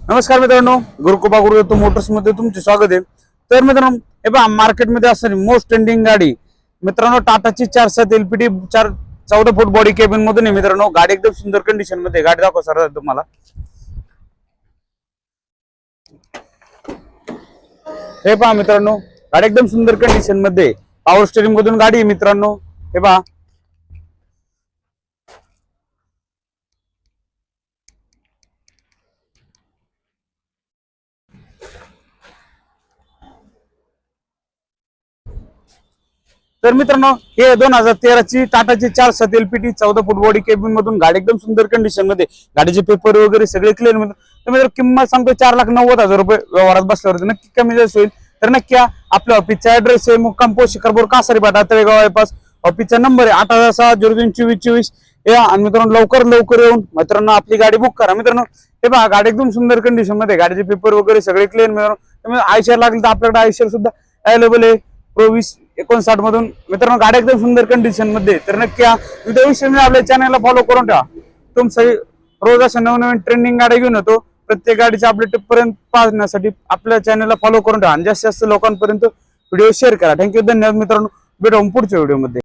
नमस्कार मित्रांनो, गुरुकृपा गुरुदत्त मोटर्स मध्ये तुमचे स्वागत आहे। तर मित्रांनो, हे पहा मार्केटमध्ये असणारी मोस्ट ट्रेंडिंग गाडी मित्रांनो टाटाची 4.7 एलपीडी 14 फूट बॉडी केबिन मधून आहे मित्रांनो। गाडी एकदम सुंदर कंडिशन मध्ये, गाडी दाखवा सर तुम्हाला। हे पहा मित्रांनो, गाडी एकदम सुंदर कंडिशन मध्ये, पॉवर स्टीअरिंग मधून गाडी आहे मित्रांनो। हे पहा तर मित्रांनो, हे 2013 ची टाटाची 4.7 एलपीडी 14 फूट बॉडी केबिन मधून गाडी एकदम सुंदर कंडिशन मध्ये, गाडीचे पेपर वगैरे सगळे क्लिअर मध्ये। तर मित्रांनो, किंमत सांगतो 4,90,000 रुपये। व्यवहारात बसल्यावर नक्की कमी जास्त होईल। तर नक्की आपल्या ऑफिसचा ऍड्रेस आहे मुक्काम पोस्ट शिखरपूर कासारी फाटा तळेगाव बायपास। ऑफिसचा नंबर आहे 8,602-2424। या आणि मित्रांनो लवकर येऊन मित्रांनो आपली गाडी बुक करा। मित्रांनो हे पहा, गाडी एकदम सुंदर कंडिशन मध्ये, गाडीचे पेपर वगैरे सगळे क्लिअर मित्रांनो। आयशर लागले तर आपल्याकडे आयशर सुद्धा अवेलेबल आहे प्रो 2059 मधून। मित्रांनो गाडी एकदम सुंदर कंडिशन मध्ये। तर नक्की व्हिडिओ विषयी आपल्या चॅनलला फॉलो करून ठेवा। तुमचं रोज अशा नवनवीन ट्रेंडिंग गाड्या घेऊन येतो। प्रत्येक गाडीचे अपडेट पर्यंत पाहण्यासाठी आपल्या चॅनलला फॉलो करून ठेवा आणि जास्तीत जास्त लोकांपर्यंत व्हिडिओ शेअर करा। थँक्यू, धन्यवाद मित्रांनो। भेटू पुढच्या व्हिडिओ मध्ये।